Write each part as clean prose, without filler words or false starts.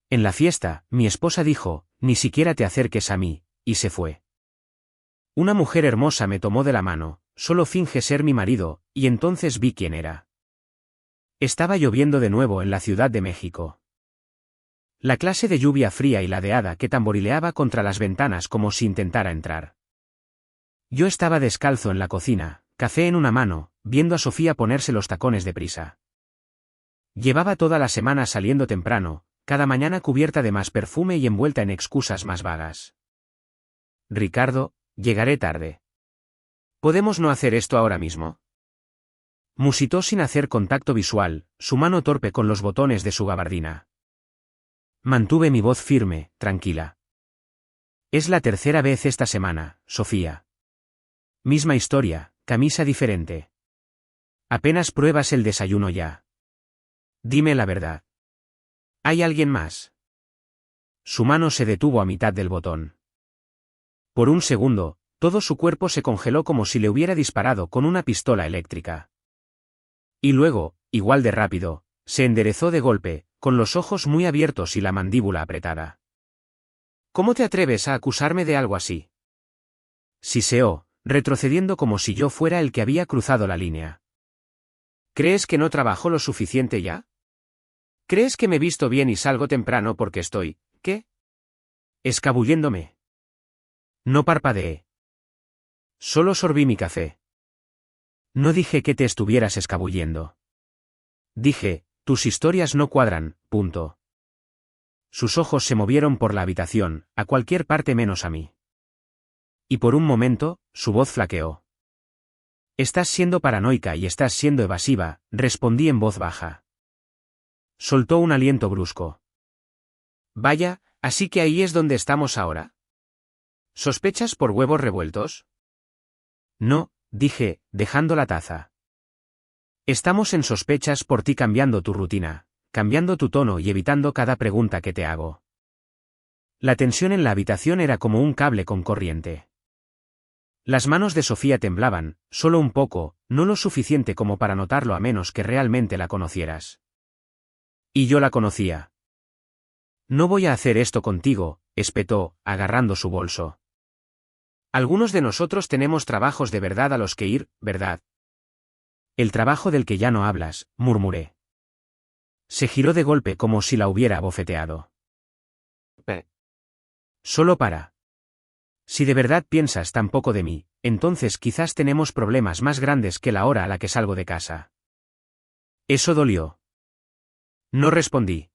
En la fiesta, mi esposa dijo, ni siquiera te acerques a mí, y se fue. Una mujer hermosa me tomó de la mano, solo finge ser mi marido, y entonces vi quién era. Estaba lloviendo de nuevo en la Ciudad de México. La clase de lluvia fría y ladeada que tamborileaba contra las ventanas como si intentara entrar. Yo estaba descalzo en la cocina, café en una mano, viendo a Sofía ponerse los tacones deprisa. Llevaba toda la semana saliendo temprano, cada mañana cubierta de más perfume y envuelta en excusas más vagas. Ricardo, llegaré tarde. ¿Podemos no hacer esto ahora mismo? Musitó sin hacer contacto visual, su mano torpe con los botones de su gabardina. Mantuve mi voz firme, tranquila. Es la tercera vez esta semana, Sofía. Misma historia, camisa diferente. Apenas pruebas el desayuno ya. Dime la verdad. ¿Hay alguien más? Su mano se detuvo a mitad del botón. Por un segundo, todo su cuerpo se congeló como si le hubiera disparado con una pistola eléctrica. Y luego, igual de rápido, se enderezó de golpe, con los ojos muy abiertos y la mandíbula apretada. ¿Cómo te atreves a acusarme de algo así? Siseó, retrocediendo como si yo fuera el que había cruzado la línea. ¿Crees que no trabajo lo suficiente ya? ¿Crees que me he visto bien y salgo temprano porque estoy, qué? Escabulléndome. No parpadeé. Solo sorbí mi café. No dije que te estuvieras escabullendo. Dije, tus historias no cuadran, punto. Sus ojos se movieron por la habitación, a cualquier parte menos a mí. Y por un momento, su voz flaqueó. Estás siendo paranoica y estás siendo evasiva, respondí en voz baja. Soltó un aliento brusco. Vaya, así que ahí es donde estamos ahora. ¿Sospechas por huevos revueltos? No, dije, dejando la taza. Estamos en sospechas por ti cambiando tu rutina, cambiando tu tono y evitando cada pregunta que te hago. La tensión en la habitación era como un cable con corriente. Las manos de Sofía temblaban, solo un poco, no lo suficiente como para notarlo a menos que realmente la conocieras. Y yo la conocía. No voy a hacer esto contigo, espetó, agarrando su bolso. Algunos de nosotros tenemos trabajos de verdad a los que ir, ¿verdad? El trabajo del que ya no hablas, murmuré. Se giró de golpe como si la hubiera abofeteado. Solo para. Si de verdad piensas tan poco de mí, entonces quizás tenemos problemas más grandes que la hora a la que salgo de casa. Eso dolió. No respondí.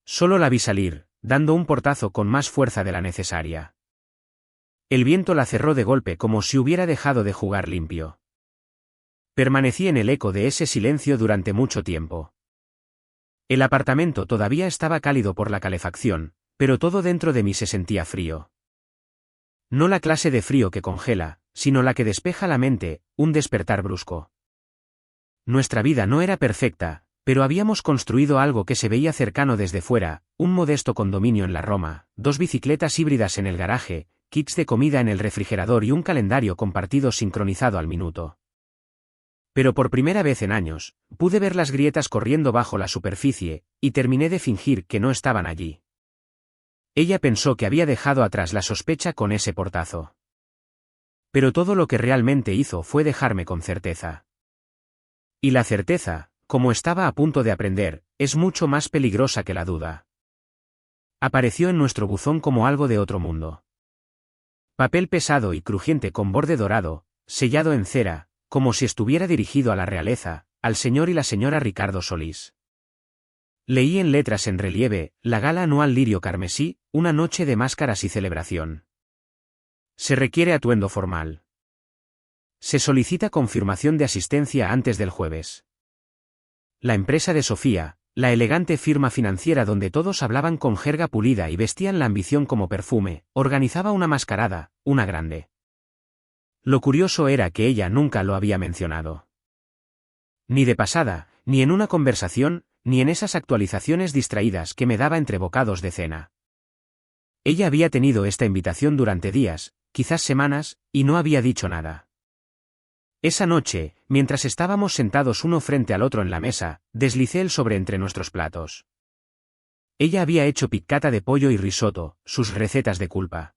Solo la vi salir, dando un portazo con más fuerza de la necesaria. El viento la cerró de golpe como si hubiera dejado de jugar limpio. Permanecí en el eco de ese silencio durante mucho tiempo. El apartamento todavía estaba cálido por la calefacción, pero todo dentro de mí se sentía frío. No la clase de frío que congela, sino la que despeja la mente, un despertar brusco. Nuestra vida no era perfecta, pero habíamos construido algo que se veía cercano desde fuera, un modesto condominio en la Roma, 2 bicicletas híbridas en el garaje, kits de comida en el refrigerador y un calendario compartido sincronizado al minuto. Pero por primera vez en años, pude ver las grietas corriendo bajo la superficie, y terminé de fingir que no estaban allí. Ella pensó que había dejado atrás la sospecha con ese portazo. Pero todo lo que realmente hizo fue dejarme con certeza. Y la certeza, como estaba a punto de aprender, es mucho más peligrosa que la duda. Apareció en nuestro buzón como algo de otro mundo. Papel pesado y crujiente con borde dorado, sellado en cera, como si estuviera dirigido a la realeza, al señor y la señora Ricardo Solís. Leí en letras en relieve, la gala anual Lirio Carmesí, una noche de máscaras y celebración. Se requiere atuendo formal. Se solicita confirmación de asistencia antes del jueves. La empresa de Sofía, la elegante firma financiera donde todos hablaban con jerga pulida y vestían la ambición como perfume, organizaba una mascarada, una grande. Lo curioso era que ella nunca lo había mencionado. Ni de pasada, ni en una conversación, ni en esas actualizaciones distraídas que me daba entre bocados de cena. Ella había tenido esta invitación durante días, quizás semanas, y no había dicho nada. Esa noche, mientras estábamos sentados uno frente al otro en la mesa, deslicé el sobre entre nuestros platos. Ella había hecho piccata de pollo y risotto, sus recetas de culpa.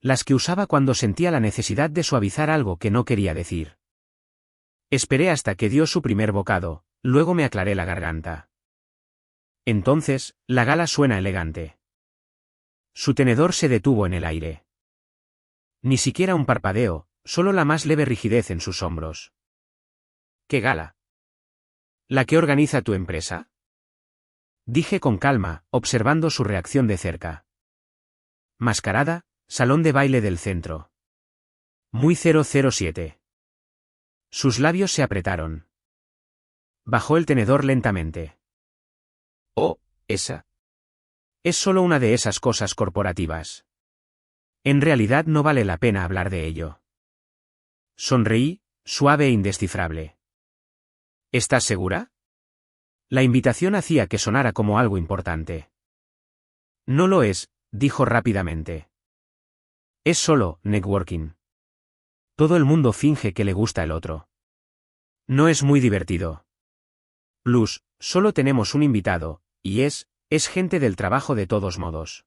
Las que usaba cuando sentía la necesidad de suavizar algo que no quería decir. Esperé hasta que dio su primer bocado, luego me aclaré la garganta. Entonces, la gala suena elegante. Su tenedor se detuvo en el aire. Ni siquiera un parpadeo, solo la más leve rigidez en sus hombros. ¿Qué gala? ¿La que organiza tu empresa? Dije con calma, observando su reacción de cerca. Mascarada, salón de baile del centro. Muy 007. Sus labios se apretaron. Bajó el tenedor lentamente. Oh, esa. Es solo una de esas cosas corporativas. En realidad no vale la pena hablar de ello. Sonreí, suave e indescifrable. ¿Estás segura? La invitación hacía que sonara como algo importante. No lo es, dijo rápidamente. Es solo networking. Todo el mundo finge que le gusta el otro. No es muy divertido. Plus, solo tenemos un invitado, y es gente del trabajo de todos modos.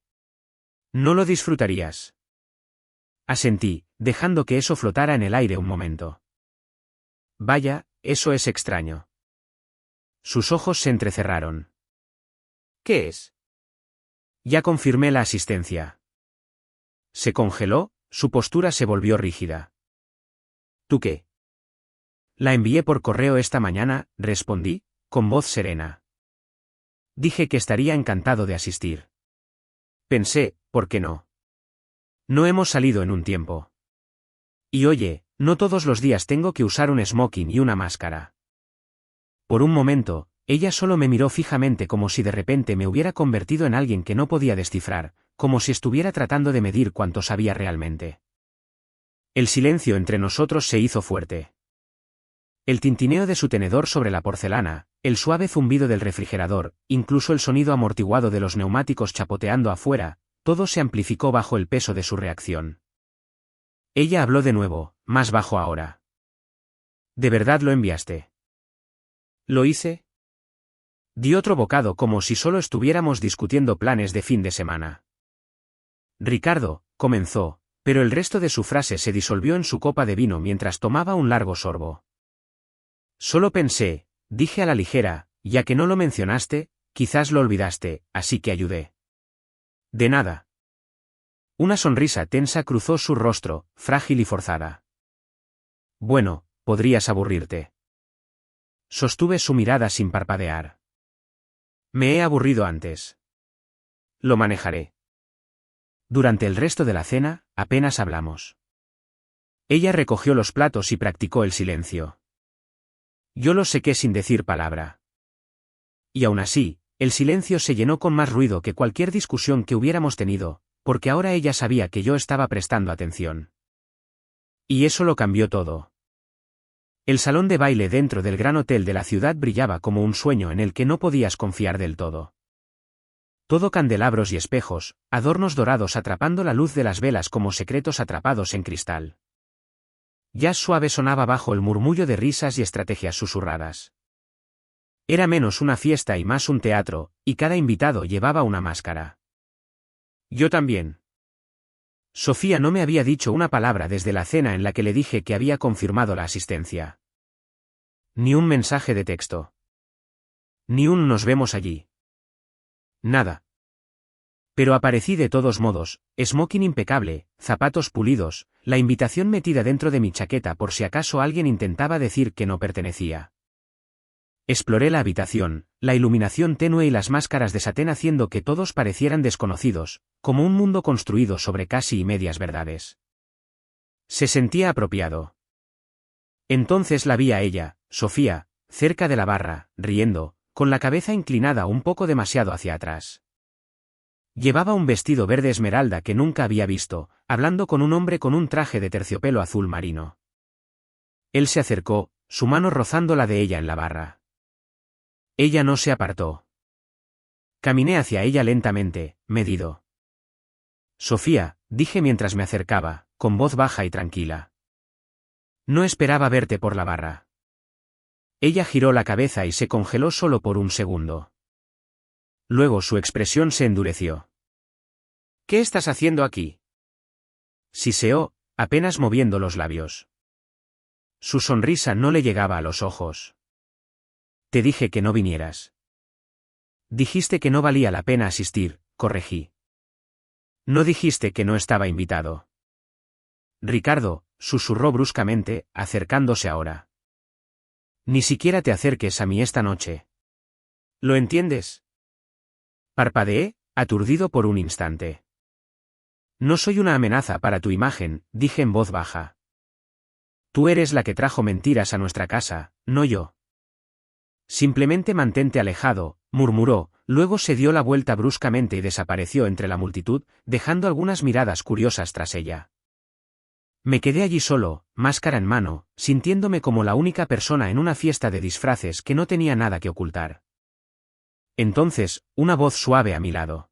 ¿No lo disfrutarías? Asentí, dejando que eso flotara en el aire un momento. Vaya, eso es extraño. Sus ojos se entrecerraron. ¿Qué es? Ya confirmé la asistencia. Se congeló, su postura se volvió rígida. ¿Tú qué? La envié por correo esta mañana, respondí, con voz serena. Dije que estaría encantado de asistir. Pensé, ¿por qué no? No hemos salido en un tiempo. Y oye, no todos los días tengo que usar un smoking y una máscara. Por un momento, ella solo me miró fijamente como si de repente me hubiera convertido en alguien que no podía descifrar, como si estuviera tratando de medir cuánto sabía realmente. El silencio entre nosotros se hizo fuerte. El tintineo de su tenedor sobre la porcelana, el suave zumbido del refrigerador, incluso el sonido amortiguado de los neumáticos chapoteando afuera, todo se amplificó bajo el peso de su reacción. Ella habló de nuevo, más bajo ahora. ¿De verdad lo enviaste? ¿Lo hice? Di otro bocado como si solo estuviéramos discutiendo planes de fin de semana. Ricardo, comenzó, pero el resto de su frase se disolvió en su copa de vino mientras tomaba un largo sorbo. Solo pensé, dije a la ligera, ya que no lo mencionaste, quizás lo olvidaste, así que ayudé. De nada. Una sonrisa tensa cruzó su rostro, frágil y forzada. Bueno, podrías aburrirte. Sostuve su mirada sin parpadear. Me he aburrido antes. Lo manejaré. Durante el resto de la cena, apenas hablamos. Ella recogió los platos y practicó el silencio. Yo lo sequé sin decir palabra. Y aún así, el silencio se llenó con más ruido que cualquier discusión que hubiéramos tenido, porque ahora ella sabía que yo estaba prestando atención. Y eso lo cambió todo. El salón de baile dentro del gran hotel de la ciudad brillaba como un sueño en el que no podías confiar del todo. Todo candelabros y espejos, adornos dorados atrapando la luz de las velas como secretos atrapados en cristal. Jazz suave sonaba bajo el murmullo de risas y estrategias susurradas. Era menos una fiesta y más un teatro, y cada invitado llevaba una máscara. Yo también. Sofía no me había dicho una palabra desde la cena en la que le dije que había confirmado la asistencia. Ni un mensaje de texto. Ni un nos vemos allí. Nada. Pero aparecí de todos modos, smoking impecable, zapatos pulidos, la invitación metida dentro de mi chaqueta por si acaso alguien intentaba decir que no pertenecía. Exploré la habitación, la iluminación tenue y las máscaras de satén haciendo que todos parecieran desconocidos, como un mundo construido sobre casi y medias verdades. Se sentía apropiado. Entonces la vi a ella, Sofía, cerca de la barra, riendo, con la cabeza inclinada un poco demasiado hacia atrás. Llevaba un vestido verde esmeralda que nunca había visto, hablando con un hombre con un traje de terciopelo azul marino. Él se acercó, su mano rozando la de ella en la barra. Ella no se apartó. Caminé hacia ella lentamente, medido. Sofía, dije mientras me acercaba, con voz baja y tranquila. No esperaba verte por la barra. Ella giró la cabeza y se congeló solo por un segundo. Luego su expresión se endureció. ¿Qué estás haciendo aquí? Siseó, apenas moviendo los labios. Su sonrisa no le llegaba a los ojos. Te dije que no vinieras. Dijiste que no valía la pena asistir, corregí. No dijiste que no estaba invitado. Ricardo, susurró bruscamente, acercándose ahora. Ni siquiera te acerques a mí esta noche. ¿Lo entiendes? Parpadeé, aturdido por un instante. No soy una amenaza para tu imagen, dije en voz baja. Tú eres la que trajo mentiras a nuestra casa, no yo. Simplemente mantente alejado, murmuró, luego se dio la vuelta bruscamente y desapareció entre la multitud, dejando algunas miradas curiosas tras ella. Me quedé allí solo, máscara en mano, sintiéndome como la única persona en una fiesta de disfraces que no tenía nada que ocultar. Entonces, una voz suave a mi lado.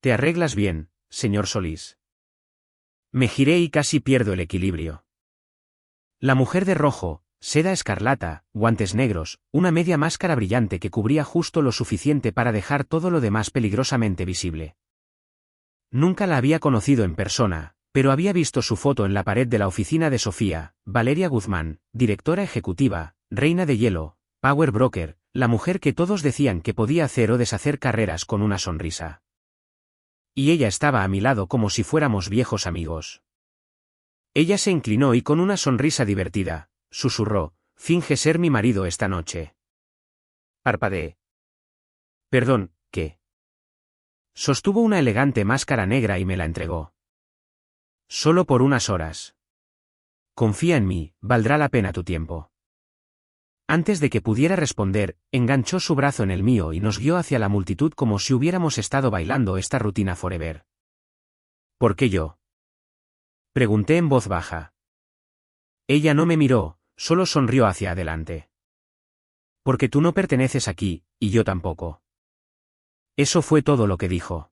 ¿Te arreglas bien, señor Solís? Me giré y casi pierdo el equilibrio. La mujer de rojo, seda escarlata, guantes negros, una media máscara brillante que cubría justo lo suficiente para dejar todo lo demás peligrosamente visible. Nunca la había conocido en persona, pero había visto su foto en la pared de la oficina de Sofía, Valeria Guzmán, directora ejecutiva, reina de hielo, power broker, la mujer que todos decían que podía hacer o deshacer carreras con una sonrisa. Y ella estaba a mi lado como si fuéramos viejos amigos. Ella se inclinó y con una sonrisa divertida, susurró, finge ser mi marido esta noche. Parpadeé. Perdón, ¿qué? Sostuvo una elegante máscara negra y me la entregó. Solo por unas horas. Confía en mí, valdrá la pena tu tiempo. Antes de que pudiera responder, enganchó su brazo en el mío y nos guió hacia la multitud como si hubiéramos estado bailando esta rutina forever. ¿Por qué yo? Pregunté en voz baja. Ella no me miró, solo sonrió hacia adelante. Porque tú no perteneces aquí, y yo tampoco. Eso fue todo lo que dijo.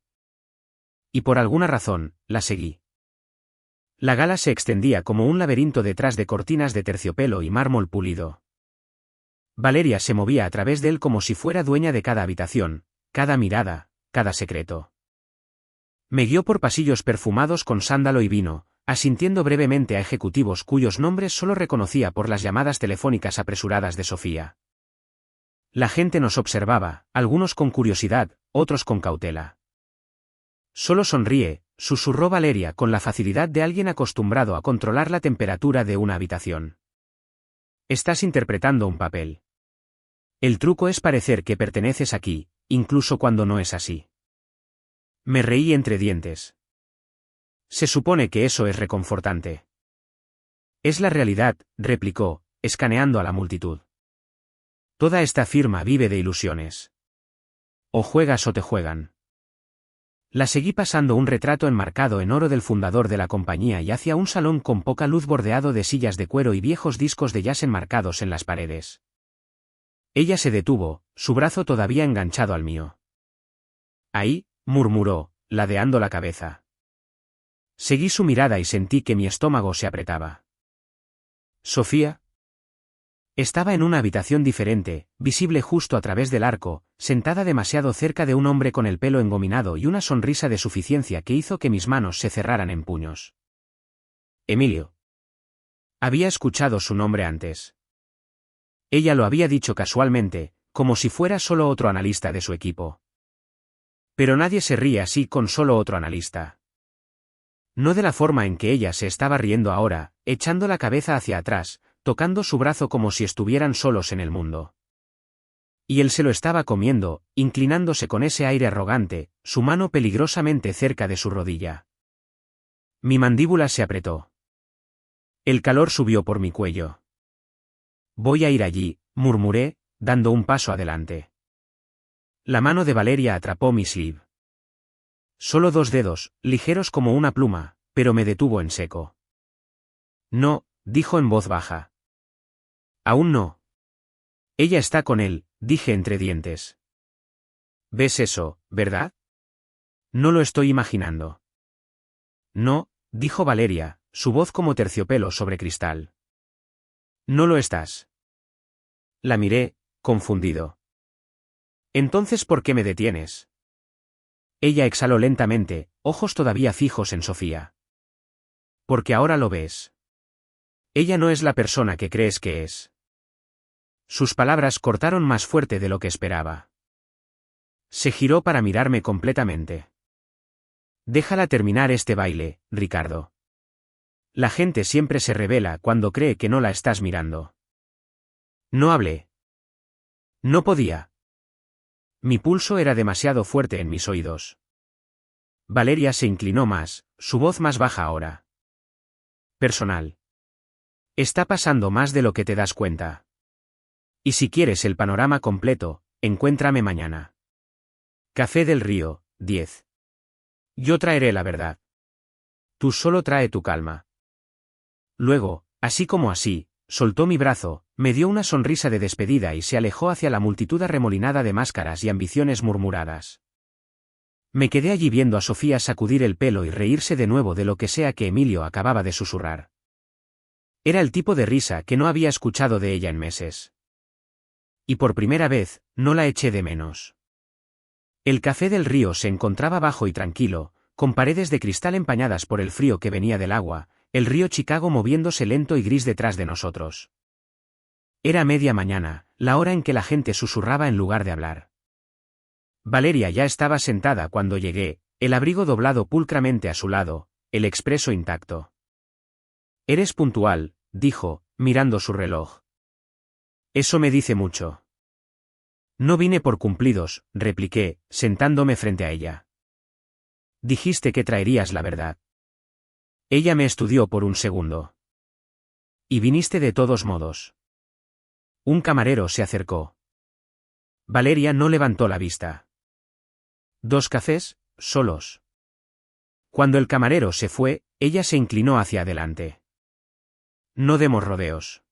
Y por alguna razón, la seguí. La gala se extendía como un laberinto detrás de cortinas de terciopelo y mármol pulido. Valeria se movía a través de él como si fuera dueña de cada habitación, cada mirada, cada secreto. Me guió por pasillos perfumados con sándalo y vino, asintiendo brevemente a ejecutivos cuyos nombres solo reconocía por las llamadas telefónicas apresuradas de Sofía. La gente nos observaba, algunos con curiosidad, otros con cautela. Solo sonríe, susurró Valeria con la facilidad de alguien acostumbrado a controlar la temperatura de una habitación. Estás interpretando un papel. El truco es parecer que perteneces aquí, incluso cuando no es así. Me reí entre dientes. Se supone que eso es reconfortante. Es la realidad, replicó, escaneando a la multitud. Toda esta firma vive de ilusiones. O juegas o te juegan. La seguí pasando un retrato enmarcado en oro del fundador de la compañía y hacia un salón con poca luz bordeado de sillas de cuero y viejos discos de jazz enmarcados en las paredes. Ella se detuvo, su brazo todavía enganchado al mío. Ahí, murmuró, ladeando la cabeza. Seguí su mirada y sentí que mi estómago se apretaba. ¿Sofía? Estaba en una habitación diferente, visible justo a través del arco, sentada demasiado cerca de un hombre con el pelo engominado y una sonrisa de suficiencia que hizo que mis manos se cerraran en puños. Emilio. Había escuchado su nombre antes. Ella lo había dicho casualmente, como si fuera solo otro analista de su equipo. Pero nadie se ríe así con solo otro analista. No de la forma en que ella se estaba riendo ahora, echando la cabeza hacia atrás, tocando su brazo como si estuvieran solos en el mundo. Y él se lo estaba comiendo, inclinándose con ese aire arrogante, su mano peligrosamente cerca de su rodilla. Mi mandíbula se apretó. El calor subió por mi cuello. Voy a ir allí, murmuré, dando un paso adelante. La mano de Valeria atrapó mi sleeve. Solo 2 dedos, ligeros como una pluma, pero me detuvo en seco. No, dijo en voz baja. Aún no. Ella está con él, dije entre dientes. ¿Ves eso, verdad? No lo estoy imaginando. No, dijo Valeria, su voz como terciopelo sobre cristal. No lo estás. La miré, confundido. Entonces, ¿por qué me detienes? Ella exhaló lentamente, ojos todavía fijos en Sofía. Porque ahora lo ves. Ella no es la persona que crees que es. Sus palabras cortaron más fuerte de lo que esperaba. Se giró para mirarme completamente. Déjala terminar este baile, Ricardo. La gente siempre se revela cuando cree que no la estás mirando. No hablé. No podía. Mi pulso era demasiado fuerte en mis oídos. Valeria se inclinó más, su voz más baja ahora. Personal. Está pasando más de lo que te das cuenta. Y si quieres el panorama completo, encuéntrame mañana. Café del Río, 10. Yo traeré la verdad. Tú solo trae tu calma. Luego, así como así, soltó mi brazo, me dio una sonrisa de despedida y se alejó hacia la multitud arremolinada de máscaras y ambiciones murmuradas. Me quedé allí viendo a Sofía sacudir el pelo y reírse de nuevo de lo que sea que Emilio acababa de susurrar. Era el tipo de risa que no había escuchado de ella en meses. Y por primera vez, no la eché de menos. El Café del Río se encontraba bajo y tranquilo, con paredes de cristal empañadas por el frío que venía del agua, el río Chicago moviéndose lento y gris detrás de nosotros. Era media mañana, la hora en que la gente susurraba en lugar de hablar. Valeria ya estaba sentada cuando llegué, el abrigo doblado pulcramente a su lado, el expreso intacto. «Eres puntual», dijo, mirando su reloj. «Eso me dice mucho». «No vine por cumplidos», repliqué, sentándome frente a ella. «Dijiste que traerías la verdad». Ella me estudió por un segundo. «Y viniste de todos modos». Un camarero se acercó. Valeria no levantó la vista. «¿2 cafés, solos?» Cuando el camarero se fue, ella se inclinó hacia adelante. «No demos rodeos».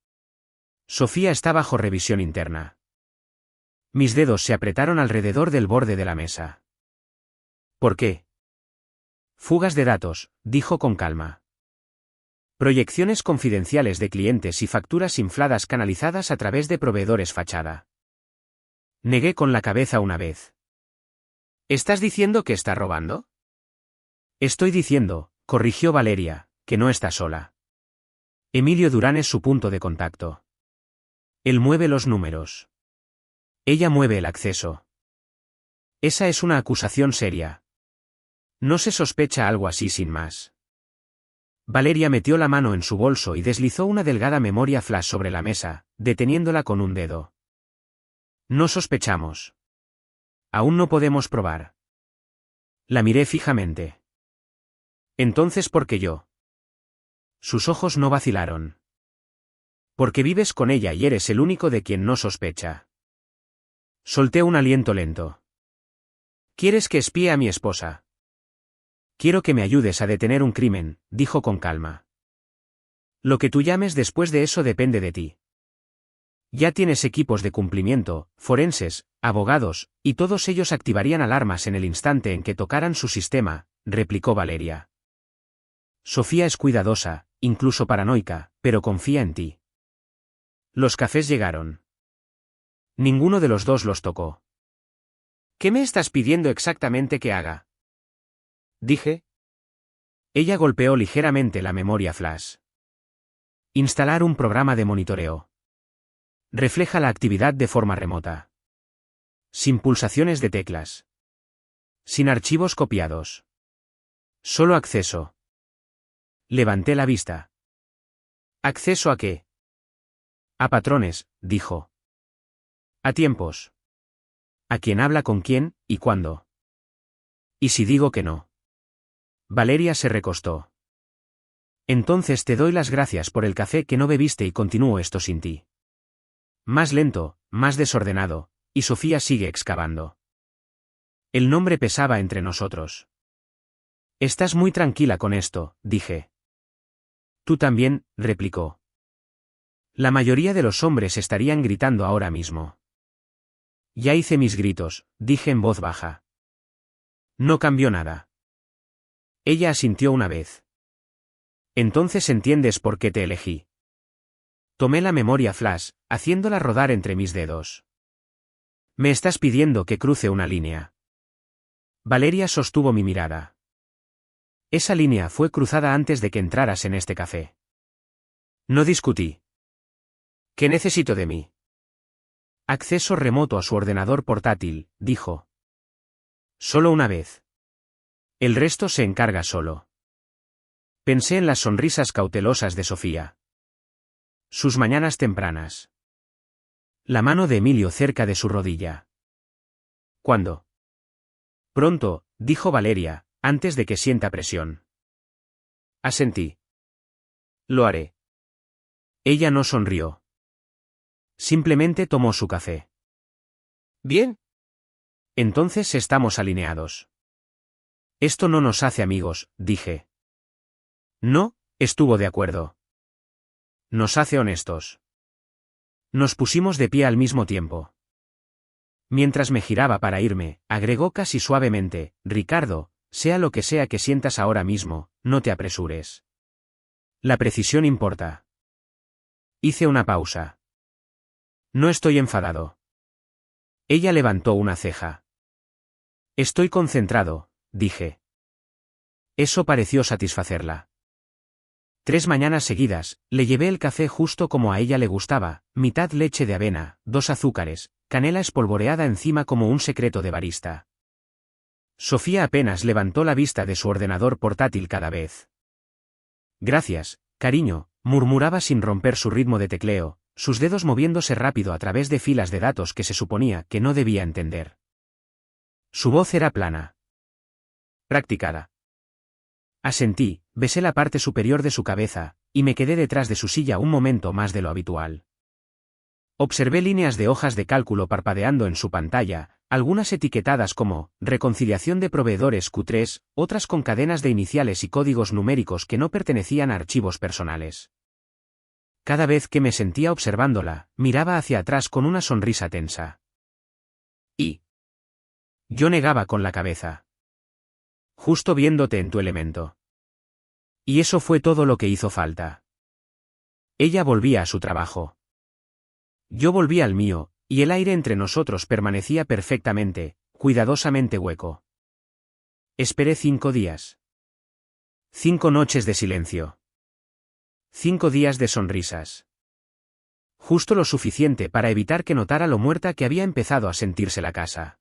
Sofía está bajo revisión interna. Mis dedos se apretaron alrededor del borde de la mesa. ¿Por qué? Fugas de datos, dijo con calma. Proyecciones confidenciales de clientes y facturas infladas canalizadas a través de proveedores fachada. Negué con la cabeza una vez. ¿Estás diciendo que está robando? Estoy diciendo, corrigió Valeria, que no está sola. Emilio Durán es su punto de contacto. Él mueve los números. Ella mueve el acceso. Esa es una acusación seria. No se sospecha algo así sin más. Valeria metió la mano en su bolso y deslizó una delgada memoria flash sobre la mesa, deteniéndola con un dedo. No sospechamos. Aún no podemos probar. La miré fijamente. Entonces, ¿por qué yo? Sus ojos no vacilaron. Porque vives con ella y eres el único de quien no sospecha. Solté un aliento lento. ¿Quieres que espíe a mi esposa? Quiero que me ayudes a detener un crimen, dijo con calma. Lo que tú llames después de eso depende de ti. Ya tienes equipos de cumplimiento, forenses, abogados, y todos ellos activarían alarmas en el instante en que tocaran su sistema, replicó Valeria. Sofía es cuidadosa, incluso paranoica, pero confía en ti. Los cafés llegaron. Ninguno de los dos los tocó. ¿Qué me estás pidiendo exactamente que haga? Dije. Ella golpeó ligeramente la memoria flash. Instalar un programa de monitoreo. Refleja la actividad de forma remota. Sin pulsaciones de teclas. Sin archivos copiados. Solo acceso. Levanté la vista. ¿Acceso a qué? A patrones, dijo. A tiempos. A quién habla con quién, y cuándo. ¿Y si digo que no? Valeria se recostó. Entonces te doy las gracias por el café que no bebiste y continúo esto sin ti. Más lento, más desordenado, y Sofía sigue excavando. El nombre pesaba entre nosotros. Estás muy tranquila con esto, dije. Tú también, replicó. La mayoría de los hombres estarían gritando ahora mismo. Ya hice mis gritos, dije en voz baja. No cambió nada. Ella asintió una vez. Entonces entiendes por qué te elegí. Tomé la memoria flash, haciéndola rodar entre mis dedos. Me estás pidiendo que cruce una línea. Valeria sostuvo mi mirada. Esa línea fue cruzada antes de que entraras en este café. No discutí. ¿Qué necesito de mí? Acceso remoto a su ordenador portátil, dijo. Solo una vez. El resto se encarga solo. Pensé en las sonrisas cautelosas de Sofía. Sus mañanas tempranas. La mano de Emilio cerca de su rodilla. ¿Cuándo? Pronto, dijo Valeria, antes de que sienta presión. Asentí. Lo haré. Ella no sonrió. Simplemente tomó su café. Bien. Entonces estamos alineados. Esto no nos hace amigos, dije. No, estuvo de acuerdo. Nos hace honestos. Nos pusimos de pie al mismo tiempo. Mientras me giraba para irme, agregó casi suavemente, Ricardo, sea lo que sea que sientas ahora mismo, no te apresures. La precisión importa. Hice una pausa. No estoy enfadado. Ella levantó una ceja. Estoy concentrado, dije. Eso pareció satisfacerla. 3 mañanas seguidas, le llevé el café justo como a ella le gustaba, mitad leche de avena, 2 azúcares, canela espolvoreada encima como un secreto de barista. Sofía apenas levantó la vista de su ordenador portátil cada vez. Gracias, cariño, murmuraba sin romper su ritmo de tecleo, sus dedos moviéndose rápido a través de filas de datos que se suponía que no debía entender. Su voz era plana. Practicada. Asentí, besé la parte superior de su cabeza, y me quedé detrás de su silla un momento más de lo habitual. Observé líneas de hojas de cálculo parpadeando en su pantalla, algunas etiquetadas como reconciliación de proveedores Q3, otras con cadenas de iniciales y códigos numéricos que no pertenecían a archivos personales. Cada vez que me sentía observándola, miraba hacia atrás con una sonrisa tensa. Y yo negaba con la cabeza. Justo viéndote en tu elemento. Y eso fue todo lo que hizo falta. Ella volvía a su trabajo. Yo volvía al mío, y el aire entre nosotros permanecía perfectamente, cuidadosamente hueco. Esperé 5 días. 5 noches de silencio. 5 días de sonrisas. Justo lo suficiente para evitar que notara lo muerta que había empezado a sentirse la casa.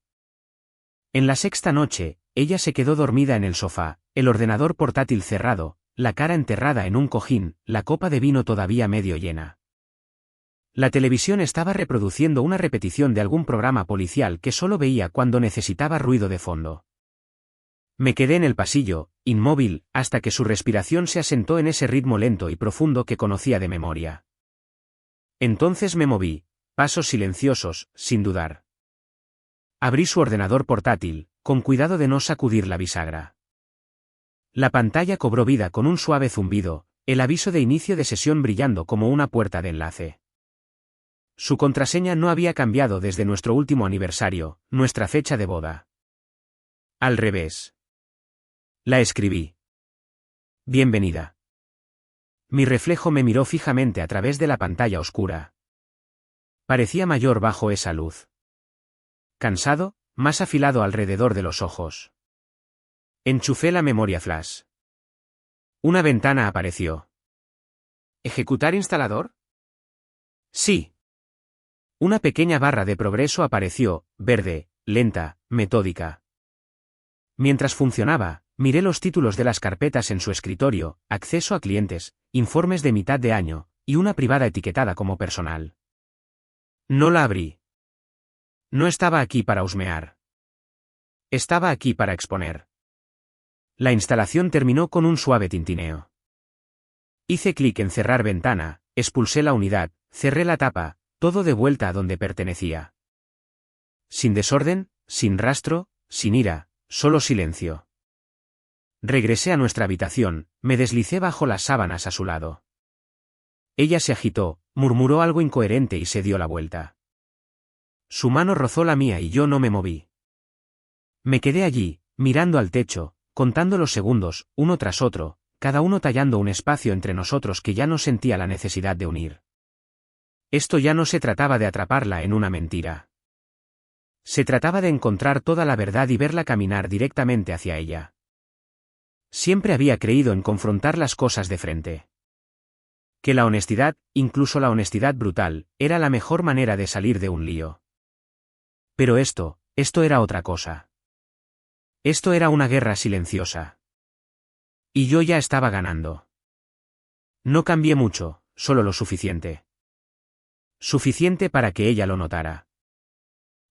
En la 6ª noche, ella se quedó dormida en el sofá, el ordenador portátil cerrado, la cara enterrada en un cojín, la copa de vino todavía medio llena. La televisión estaba reproduciendo una repetición de algún programa policial que solo veía cuando necesitaba ruido de fondo. Me quedé en el pasillo, inmóvil, hasta que su respiración se asentó en ese ritmo lento y profundo que conocía de memoria. Entonces me moví, pasos silenciosos, sin dudar. Abrí su ordenador portátil, con cuidado de no sacudir la bisagra. La pantalla cobró vida con un suave zumbido, el aviso de inicio de sesión brillando como una puerta de enlace. Su contraseña no había cambiado desde nuestro último aniversario, nuestra fecha de boda. Al revés. La escribí. Bienvenida. Mi reflejo me miró fijamente a través de la pantalla oscura. Parecía mayor bajo esa luz. Cansado, más afilado alrededor de los ojos. Enchufé la memoria flash. Una ventana apareció. ¿Ejecutar instalador? Sí. Una pequeña barra de progreso apareció, verde, lenta, metódica. Mientras funcionaba, miré los títulos de las carpetas en su escritorio, acceso a clientes, informes de mitad de año, y una privada etiquetada como personal. No la abrí. No estaba aquí para husmear. Estaba aquí para exponer. La instalación terminó con un suave tintineo. Hice clic en cerrar ventana, expulsé la unidad, cerré la tapa, todo de vuelta a donde pertenecía. Sin desorden, sin rastro, sin ira, solo silencio. Regresé a nuestra habitación, me deslicé bajo las sábanas a su lado. Ella se agitó, murmuró algo incoherente y se dio la vuelta. Su mano rozó la mía y yo no me moví. Me quedé allí, mirando al techo, contando los segundos, uno tras otro, cada uno tallando un espacio entre nosotros que ya no sentía la necesidad de unir. Esto ya no se trataba de atraparla en una mentira. Se trataba de encontrar toda la verdad y verla caminar directamente hacia ella. Siempre había creído en confrontar las cosas de frente. Que la honestidad, incluso la honestidad brutal, era la mejor manera de salir de un lío. Pero esto era otra cosa. Esto era una guerra silenciosa. Y yo ya estaba ganando. No cambié mucho, solo lo suficiente. Suficiente para que ella lo notara.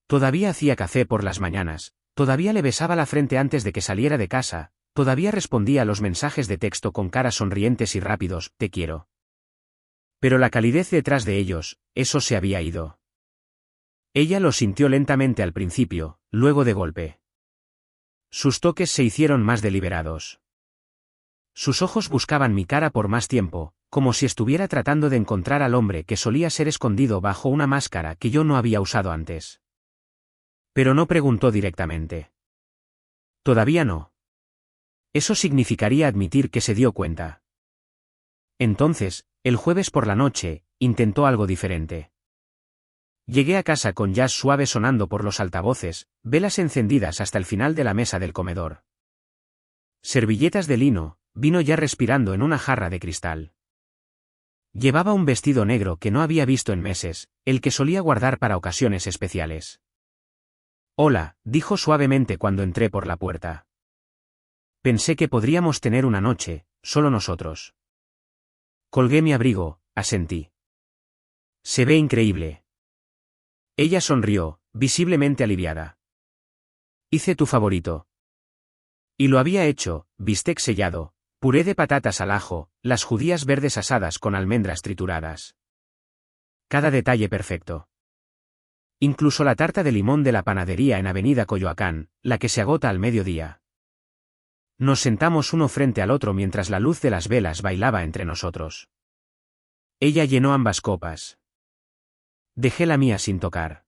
Todavía hacía café por las mañanas, todavía le besaba la frente antes de que saliera de casa, todavía respondía a los mensajes de texto con caras sonrientes y rápidos, te quiero. Pero la calidez detrás de ellos, eso se había ido. Ella lo sintió lentamente al principio, luego de golpe. Sus toques se hicieron más deliberados. Sus ojos buscaban mi cara por más tiempo, como si estuviera tratando de encontrar al hombre que solía ser escondido bajo una máscara que yo no había usado antes. Pero no preguntó directamente. Todavía no. Eso significaría admitir que se dio cuenta. Entonces, el jueves por la noche, intentó algo diferente. Llegué a casa con jazz suave sonando por los altavoces, velas encendidas hasta el final de la mesa del comedor. Servilletas de lino, vino ya respirando en una jarra de cristal. Llevaba un vestido negro que no había visto en meses, el que solía guardar para ocasiones especiales. Hola, dijo suavemente cuando entré por la puerta. Pensé que podríamos tener una noche, solo nosotros. Colgué mi abrigo, asentí. Se ve increíble. Ella sonrió, visiblemente aliviada. Hice tu favorito. Y lo había hecho, bistec sellado, puré de patatas al ajo, las judías verdes asadas con almendras trituradas. Cada detalle perfecto. Incluso la tarta de limón de la panadería en Avenida Coyoacán, la que se agota al mediodía. Nos sentamos uno frente al otro mientras la luz de las velas bailaba entre nosotros. Ella llenó ambas copas. Dejé la mía sin tocar.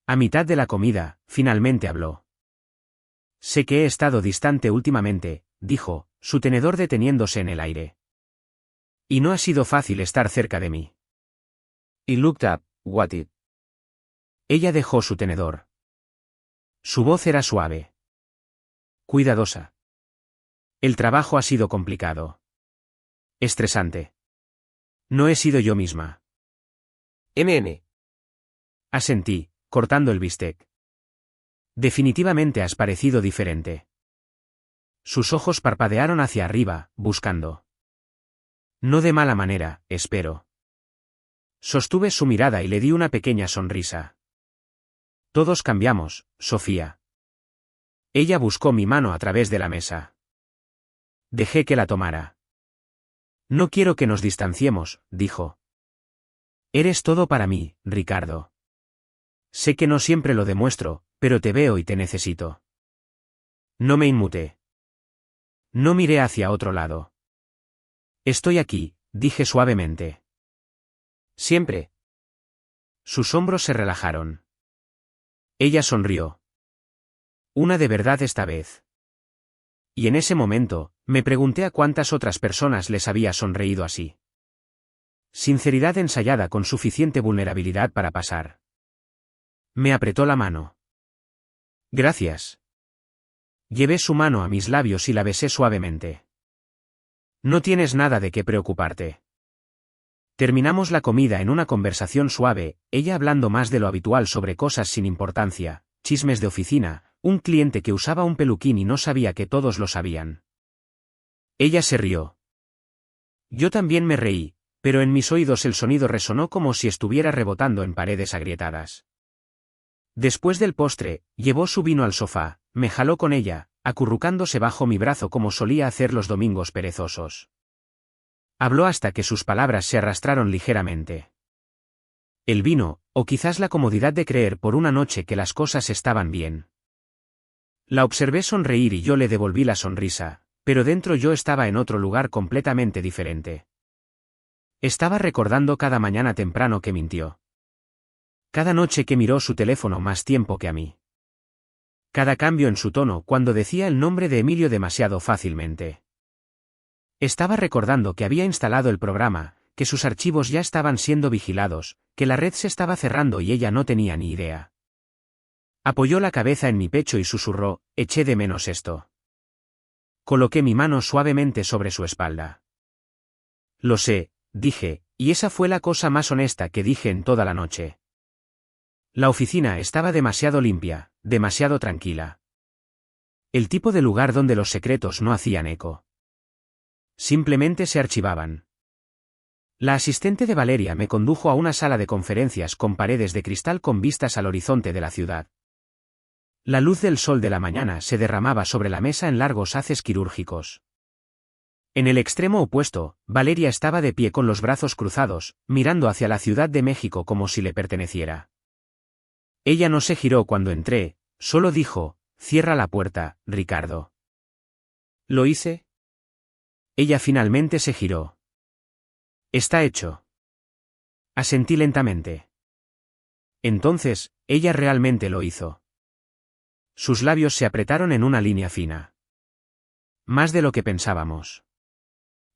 A mitad de la comida, finalmente habló. Sé que he estado distante últimamente, dijo, su tenedor deteniéndose en el aire. Y no ha sido fácil estar cerca de mí. He looked up, what it. Ella dejó su tenedor. Su voz era suave. Cuidadosa. El trabajo ha sido complicado. Estresante. No he sido yo misma. MN. Asentí, cortando el bistec. Definitivamente has parecido diferente. Sus ojos parpadearon hacia arriba, buscando. No de mala manera, espero. Sostuve su mirada y le di una pequeña sonrisa. Todos cambiamos, Sofía. Ella buscó mi mano a través de la mesa. Dejé que la tomara. No quiero que nos distanciemos, dijo. Eres todo para mí, Ricardo. Sé que no siempre lo demuestro, pero te veo y te necesito. No me inmuté. No miré hacia otro lado. Estoy aquí, dije suavemente. Siempre. Sus hombros se relajaron. Ella sonrió. Una de verdad esta vez. Y en ese momento, me pregunté a cuántas otras personas les había sonreído así. Sinceridad ensayada con suficiente vulnerabilidad para pasar. Me apretó la mano. Gracias. Llevé su mano a mis labios y la besé suavemente. No tienes nada de qué preocuparte. Terminamos la comida en una conversación suave, ella hablando más de lo habitual sobre cosas sin importancia, chismes de oficina, un cliente que usaba un peluquín y no sabía que todos lo sabían. Ella se rió. Yo también me reí, pero en mis oídos el sonido resonó como si estuviera rebotando en paredes agrietadas. Después del postre, llevó su vino al sofá, me jaló con ella, acurrucándose bajo mi brazo como solía hacer los domingos perezosos. Habló hasta que sus palabras se arrastraron ligeramente. El vino, o quizás la comodidad de creer por una noche que las cosas estaban bien. La observé sonreír y yo le devolví la sonrisa, pero dentro yo estaba en otro lugar completamente diferente. Estaba recordando cada mañana temprano que mintió. Cada noche que miró su teléfono más tiempo que a mí. Cada cambio en su tono cuando decía el nombre de Emilio demasiado fácilmente. Estaba recordando que había instalado el programa, que sus archivos ya estaban siendo vigilados, que la red se estaba cerrando y ella no tenía ni idea. Apoyó la cabeza en mi pecho y susurró, eché de menos esto. Coloqué mi mano suavemente sobre su espalda. Lo sé, dije, y esa fue la cosa más honesta que dije en toda la noche. La oficina estaba demasiado limpia, demasiado tranquila. El tipo de lugar donde los secretos no hacían eco. Simplemente se archivaban. La asistente de Valeria me condujo a una sala de conferencias con paredes de cristal con vistas al horizonte de la ciudad. La luz del sol de la mañana se derramaba sobre la mesa en largos haces quirúrgicos. En el extremo opuesto, Valeria estaba de pie con los brazos cruzados, mirando hacia la Ciudad de México como si le perteneciera. Ella no se giró cuando entré, solo dijo, cierra la puerta, Ricardo. ¿Lo hice? Ella finalmente se giró. Está hecho. Asentí lentamente. Entonces, ella realmente lo hizo. Sus labios se apretaron en una línea fina. Más de lo que pensábamos.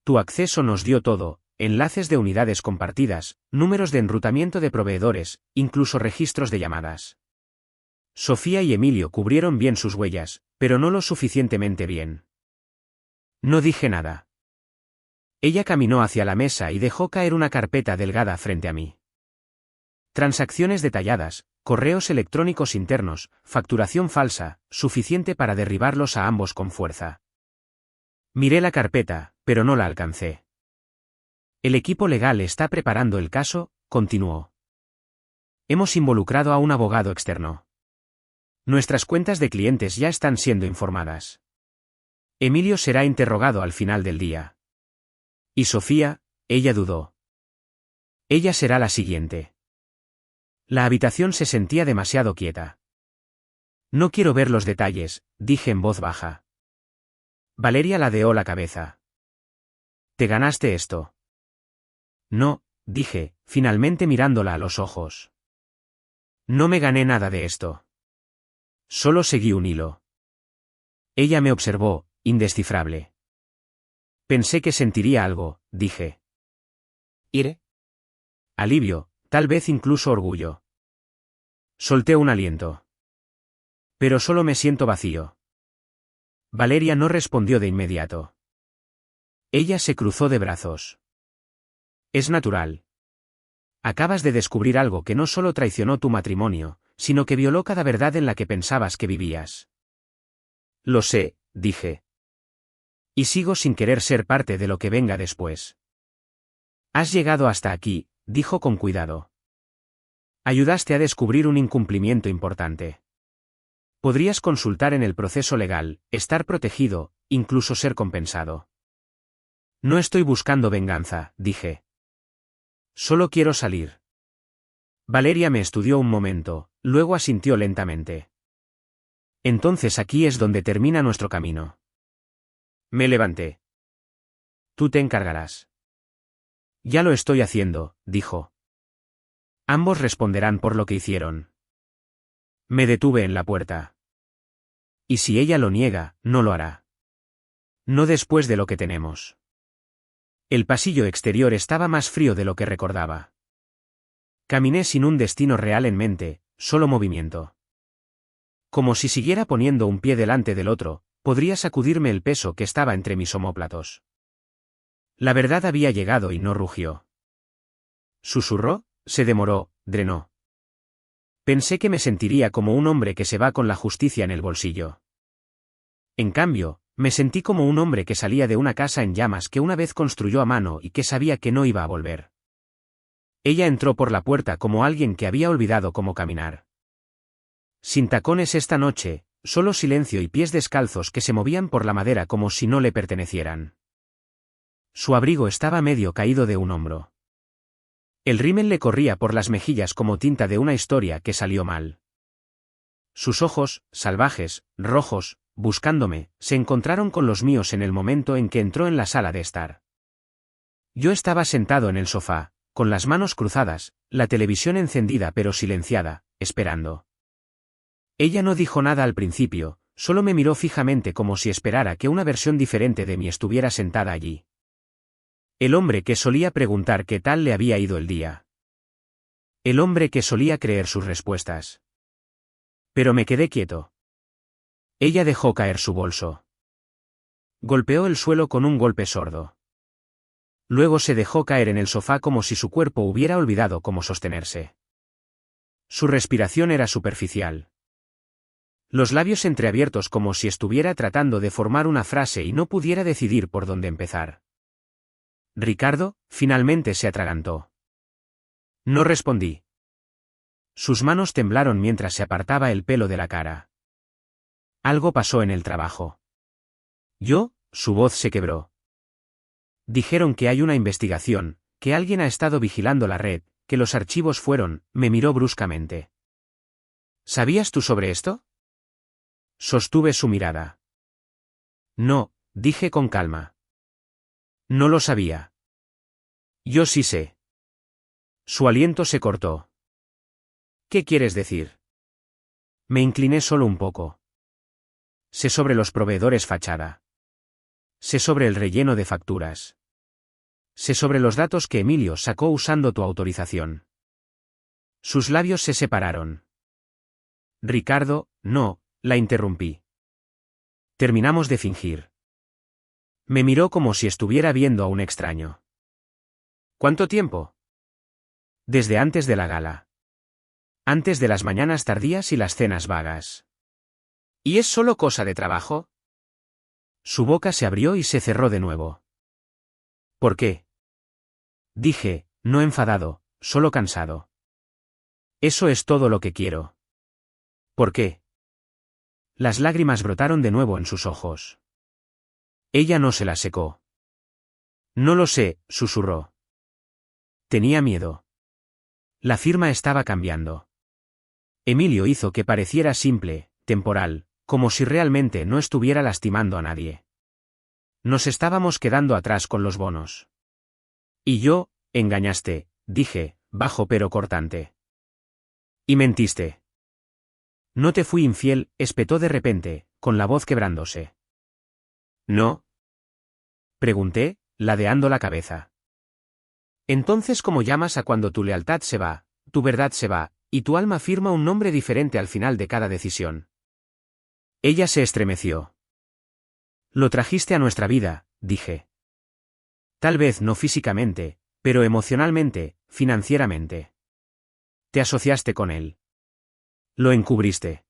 Tu acceso nos dio todo, enlaces de unidades compartidas, números de enrutamiento de proveedores, incluso registros de llamadas. Sofía y Emilio cubrieron bien sus huellas, pero no lo suficientemente bien. No dije nada. Ella caminó hacia la mesa y dejó caer una carpeta delgada frente a mí. Transacciones detalladas, correos electrónicos internos, facturación falsa, suficiente para derribarlos a ambos con fuerza. Miré la carpeta, pero no la alcancé. El equipo legal está preparando el caso, continuó. Hemos involucrado a un abogado externo. Nuestras cuentas de clientes ya están siendo informadas. Emilio será interrogado al final del día. Y Sofía, ella dudó. Ella será la siguiente. La habitación se sentía demasiado quieta. No quiero ver los detalles, dije en voz baja. Valeria ladeó la cabeza. ¿Te ganaste esto? No, dije, finalmente mirándola a los ojos. No me gané nada de esto. Solo seguí un hilo. Ella me observó, indescifrable. Pensé que sentiría algo, dije. ¿Ire? Alivio, tal vez incluso orgullo. Solté un aliento. Pero solo me siento vacío. Valeria no respondió de inmediato. Ella se cruzó de brazos. Es natural. Acabas de descubrir algo que no solo traicionó tu matrimonio, sino que violó cada verdad en la que pensabas que vivías. Lo sé, dije. Y sigo sin querer ser parte de lo que venga después. Has llegado hasta aquí, dijo con cuidado. Ayudaste a descubrir un incumplimiento importante. Podrías consultar en el proceso legal, estar protegido, incluso ser compensado. No estoy buscando venganza, dije. Solo quiero salir. Valeria me estudió un momento, luego asintió lentamente. Entonces aquí es donde termina nuestro camino. Me levanté. Tú te encargarás. Ya lo estoy haciendo, dijo. Ambos responderán por lo que hicieron. Me detuve en la puerta. Y si ella lo niega, no lo hará. No después de lo que tenemos. El pasillo exterior estaba más frío de lo que recordaba. Caminé sin un destino real en mente, solo movimiento. Como si siguiera poniendo un pie delante del otro, podría sacudirme el peso que estaba entre mis omóplatos. La verdad había llegado y no rugió. Susurró, se demoró, drenó. Pensé que me sentiría como un hombre que se va con la justicia en el bolsillo. En cambio, me sentí como un hombre que salía de una casa en llamas que una vez construyó a mano y que sabía que no iba a volver. Ella entró por la puerta como alguien que había olvidado cómo caminar. Sin tacones esta noche, solo silencio y pies descalzos que se movían por la madera como si no le pertenecieran. Su abrigo estaba medio caído de un hombro. El rímel le corría por las mejillas como tinta de una historia que salió mal. Sus ojos, salvajes, rojos, buscándome, se encontraron con los míos en el momento en que entró en la sala de estar. Yo estaba sentado en el sofá, con las manos cruzadas, la televisión encendida pero silenciada, esperando. Ella no dijo nada al principio, solo me miró fijamente como si esperara que una versión diferente de mí estuviera sentada allí. El hombre que solía preguntar qué tal le había ido el día. El hombre que solía creer sus respuestas. Pero me quedé quieto. Ella dejó caer su bolso. Golpeó el suelo con un golpe sordo. Luego se dejó caer en el sofá como si su cuerpo hubiera olvidado cómo sostenerse. Su respiración era superficial. Los labios entreabiertos como si estuviera tratando de formar una frase y no pudiera decidir por dónde empezar. Ricardo, finalmente se atragantó. No respondí. Sus manos temblaron mientras se apartaba el pelo de la cara. Algo pasó en el trabajo. Su voz se quebró. Dijeron que hay una investigación, que alguien ha estado vigilando la red, que los archivos me miró bruscamente. ¿Sabías tú sobre esto? Sostuve su mirada. No, dije con calma. No lo sabía. Yo sí sé. Su aliento se cortó. ¿Qué quieres decir? Me incliné solo un poco. Sé sobre los proveedores fachada. Sé sobre el relleno de facturas. Sé sobre los datos que Emilio sacó usando tu autorización. Sus labios se separaron. Ricardo, no, la interrumpí. Terminamos de fingir. Me miró como si estuviera viendo a un extraño. ¿Cuánto tiempo? Desde antes de la gala. Antes de las mañanas tardías y las cenas vagas. ¿Y es solo cosa de trabajo? Su boca se abrió y se cerró de nuevo. ¿Por qué? Dije, no enfadado, solo cansado. Eso es todo lo que quiero. ¿Por qué? Las lágrimas brotaron de nuevo en sus ojos. Ella no se las secó. No lo sé, susurró. Tenía miedo. La firma estaba cambiando. Emilio hizo que pareciera simple, temporal, como si realmente no estuviera lastimando a nadie. Nos estábamos quedando atrás con los bonos. Y engañaste, dije, bajo pero cortante. Y mentiste. No te fui infiel, espetó de repente, con la voz quebrándose. ¿No? Pregunté, ladeando la cabeza. Entonces, ¿cómo llamas a cuando tu lealtad se va, tu verdad se va, y tu alma firma un nombre diferente al final de cada decisión? Ella se estremeció. Lo trajiste a nuestra vida, dije. Tal vez no físicamente, pero emocionalmente, financieramente. Te asociaste con él. Lo encubriste.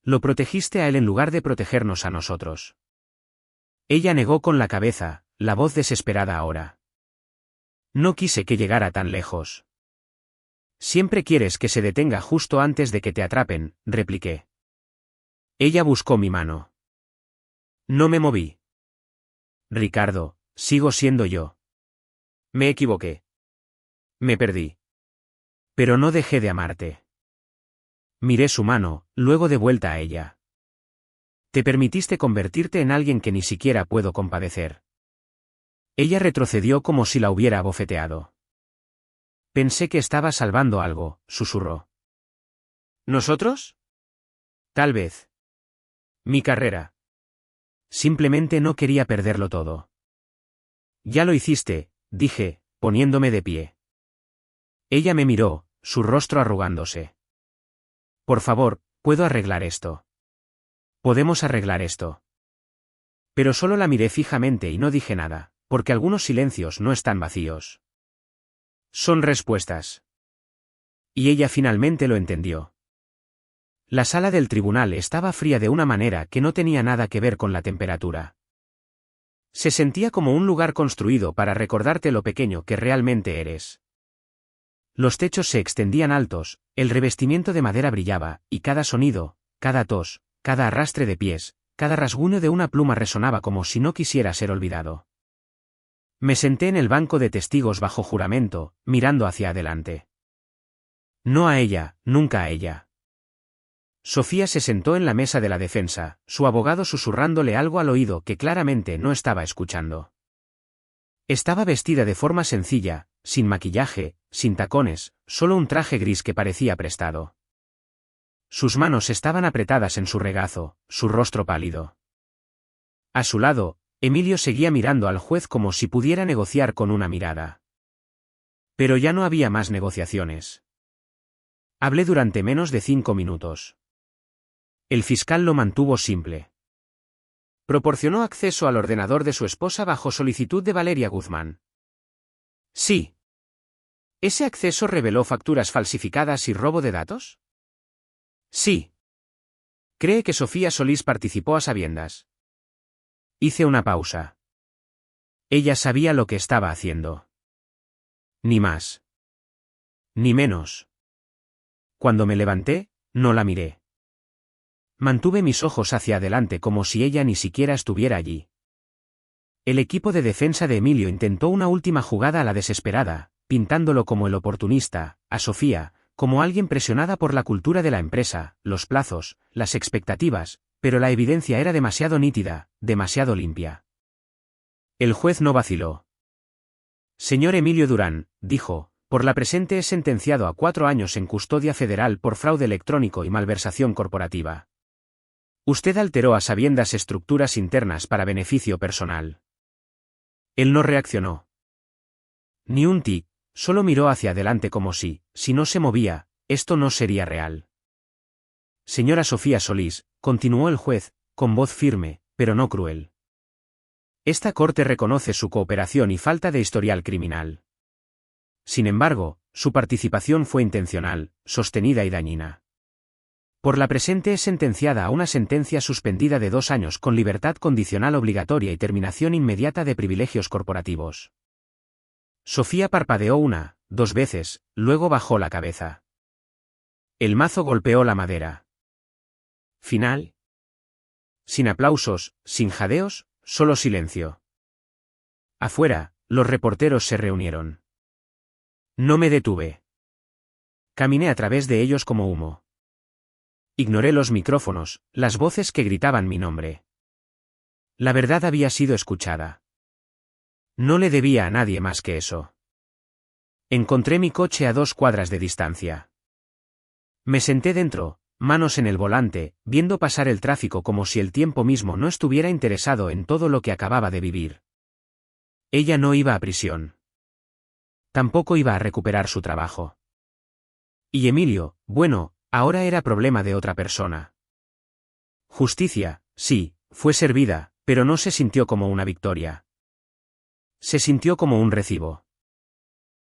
Lo protegiste a él en lugar de protegernos a nosotros. Ella negó con la cabeza, la voz desesperada ahora. No quise que llegara tan lejos. Siempre quieres que se detenga justo antes de que te atrapen, repliqué. Ella buscó mi mano. No me moví. Ricardo, sigo siendo yo. Me equivoqué. Me perdí. Pero no dejé de amarte. Miré su mano, luego de vuelta a ella. Te permitiste convertirte en alguien que ni siquiera puedo compadecer. Ella retrocedió como si la hubiera abofeteado. Pensé que estaba salvando algo, susurró. ¿Nosotros? Tal vez. Mi carrera. Simplemente no quería perderlo todo. Ya lo hiciste, dije, poniéndome de pie. Ella me miró, su rostro arrugándose. Por favor, puedo arreglar esto. Podemos arreglar esto. Pero solo la miré fijamente y no dije nada, porque algunos silencios no están vacíos. Son respuestas. Y ella finalmente lo entendió. La sala del tribunal estaba fría de una manera que no tenía nada que ver con la temperatura. Se sentía como un lugar construido para recordarte lo pequeño que realmente eres. Los techos se extendían altos, el revestimiento de madera brillaba, y cada sonido, cada tos, cada arrastre de pies, cada rasguño de una pluma resonaba como si no quisiera ser olvidado. Me senté en el banco de testigos bajo juramento, mirando hacia adelante. No a ella, nunca a ella. Sofía se sentó en la mesa de la defensa, su abogado susurrándole algo al oído que claramente no estaba escuchando. Estaba vestida de forma sencilla, sin maquillaje, sin tacones, solo un traje gris que parecía prestado. Sus manos estaban apretadas en su regazo, su rostro pálido. A su lado, Emilio seguía mirando al juez como si pudiera negociar con una mirada. Pero ya no había más negociaciones. Hablé durante menos de 5 minutos. El fiscal lo mantuvo simple. ¿Proporcionó acceso al ordenador de su esposa bajo solicitud de Valeria Guzmán? Sí. ¿Ese acceso reveló facturas falsificadas y robo de datos? Sí. ¿Cree que Sofía Solís participó a sabiendas? Hice una pausa. Ella sabía lo que estaba haciendo. Ni más. Ni menos. Cuando me levanté, no la miré. Mantuve mis ojos hacia adelante como si ella ni siquiera estuviera allí. El equipo de defensa de Emilio intentó una última jugada a la desesperada, pintándolo como el oportunista, a Sofía, como alguien presionada por la cultura de la empresa, los plazos, las expectativas, pero la evidencia era demasiado nítida, demasiado limpia. El juez no vaciló. Señor Emilio Durán, dijo, por la presente es sentenciado a 4 años en custodia federal por fraude electrónico y malversación corporativa. Usted alteró a sabiendas estructuras internas para beneficio personal. Él no reaccionó. Ni un tic, solo miró hacia adelante como si no se movía, esto no sería real. Señora Sofía Solís, continuó el juez, con voz firme, pero no cruel. Esta corte reconoce su cooperación y falta de historial criminal. Sin embargo, su participación fue intencional, sostenida y dañina. Por la presente es sentenciada a una sentencia suspendida de 2 años con libertad condicional obligatoria y terminación inmediata de privilegios corporativos. Sofía parpadeó 1, 2 veces, luego bajó la cabeza. El mazo golpeó la madera. Final. Sin aplausos, sin jadeos, solo silencio. Afuera, los reporteros se reunieron. No me detuve. Caminé a través de ellos como humo. Ignoré los micrófonos, las voces que gritaban mi nombre. La verdad había sido escuchada. No le debía a nadie más que eso. Encontré mi coche a 2 cuadras de distancia. Me senté dentro, manos en el volante, viendo pasar el tráfico como si el tiempo mismo no estuviera interesado en todo lo que acababa de vivir. Ella no iba a prisión. Tampoco iba a recuperar su trabajo. Y Emilio, bueno, ahora era problema de otra persona. Justicia, sí, fue servida, pero no se sintió como una victoria. Se sintió como un recibo.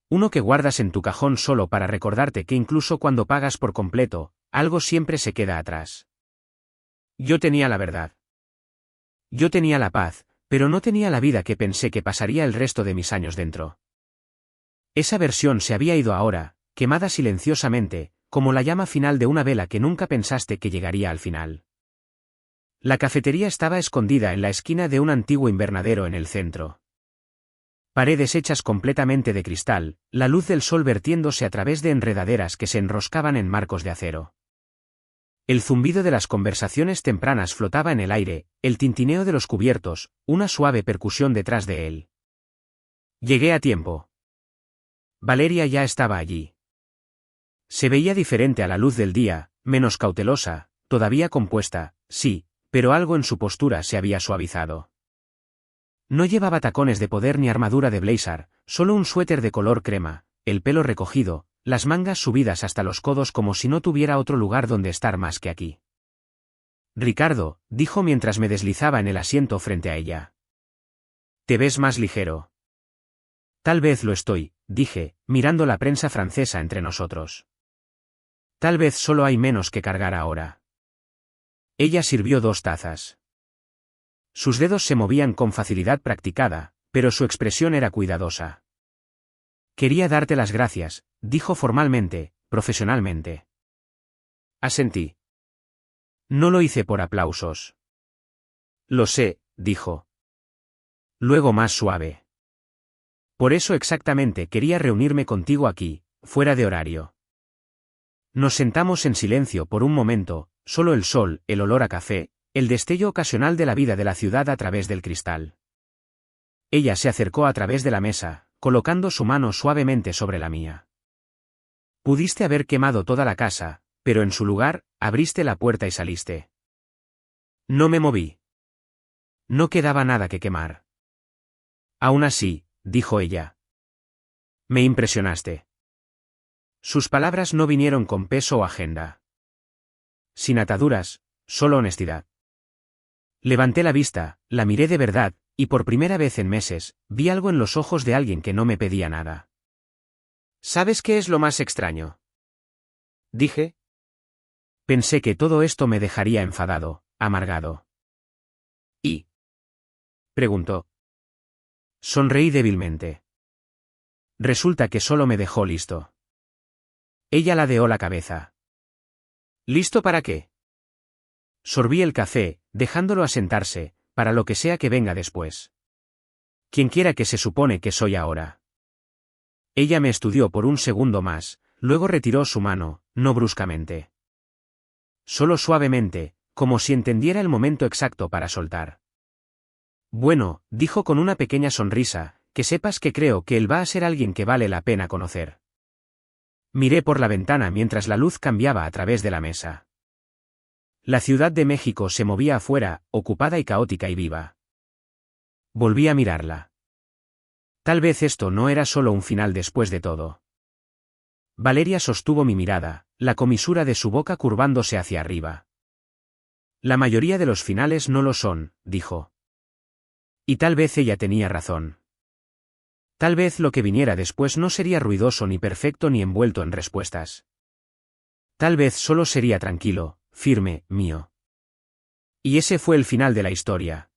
Uno que guardas en tu cajón solo para recordarte que incluso cuando pagas por completo, algo siempre se queda atrás. Yo tenía la verdad. Yo tenía la paz, pero no tenía la vida que pensé que pasaría el resto de mis años dentro. Esa versión se había ido ahora, quemada silenciosamente, como la llama final de una vela que nunca pensaste que llegaría al final. La cafetería estaba escondida en la esquina de un antiguo invernadero en el centro. Paredes hechas completamente de cristal, la luz del sol vertiéndose a través de enredaderas que se enroscaban en marcos de acero. El zumbido de las conversaciones tempranas flotaba en el aire, el tintineo de los cubiertos, una suave percusión detrás de él. Llegué a tiempo. Valeria ya estaba allí. Se veía diferente a la luz del día, menos cautelosa, todavía compuesta, sí, pero algo en su postura se había suavizado. No llevaba tacones de poder ni armadura de blazer, solo un suéter de color crema, el pelo recogido, las mangas subidas hasta los codos como si no tuviera otro lugar donde estar más que aquí. Ricardo, dijo mientras me deslizaba en el asiento frente a ella. Te ves más ligero. Tal vez lo estoy, dije, mirando la prensa francesa entre nosotros. Tal vez solo hay menos que cargar ahora. Ella sirvió 2 tazas. Sus dedos se movían con facilidad practicada, pero su expresión era cuidadosa. Quería darte las gracias, dijo formalmente, profesionalmente. Asentí. No lo hice por aplausos. Lo sé, dijo. Luego más suave. Por eso exactamente quería reunirme contigo aquí, fuera de horario. Nos sentamos en silencio por un momento, solo el sol, el olor a café, el destello ocasional de la vida de la ciudad a través del cristal. Ella se acercó a través de la mesa, colocando su mano suavemente sobre la mía. Pudiste haber quemado toda la casa, pero en su lugar, abriste la puerta y saliste. No me moví. No quedaba nada que quemar. Aún así, dijo ella. Me impresionaste. Sus palabras no vinieron con peso o agenda. Sin ataduras, solo honestidad. Levanté la vista, la miré de verdad, y por primera vez en meses, vi algo en los ojos de alguien que no me pedía nada. ¿Sabes qué es lo más extraño?, dije. Pensé que todo esto me dejaría enfadado, amargado. ¿Y? Preguntó. Sonreí débilmente. Resulta que solo me dejó listo. Ella ladeó la cabeza. ¿Listo para qué? Sorbí el café, dejándolo asentarse, para lo que sea que venga después. Quienquiera que se supone que soy ahora. Ella me estudió por un segundo más, luego retiró su mano, no bruscamente. Solo suavemente, como si entendiera el momento exacto para soltar. Bueno, dijo con una pequeña sonrisa, que sepas que creo que él va a ser alguien que vale la pena conocer. Miré por la ventana mientras la luz cambiaba a través de la mesa. La Ciudad de México se movía afuera, ocupada y caótica y viva. Volví a mirarla. Tal vez esto no era solo un final después de todo. Valeria sostuvo mi mirada, la comisura de su boca curvándose hacia arriba. La mayoría de los finales no lo son, dijo. Y tal vez ella tenía razón. Tal vez lo que viniera después no sería ruidoso ni perfecto ni envuelto en respuestas. Tal vez solo sería tranquilo, firme, mío. Y ese fue el final de la historia.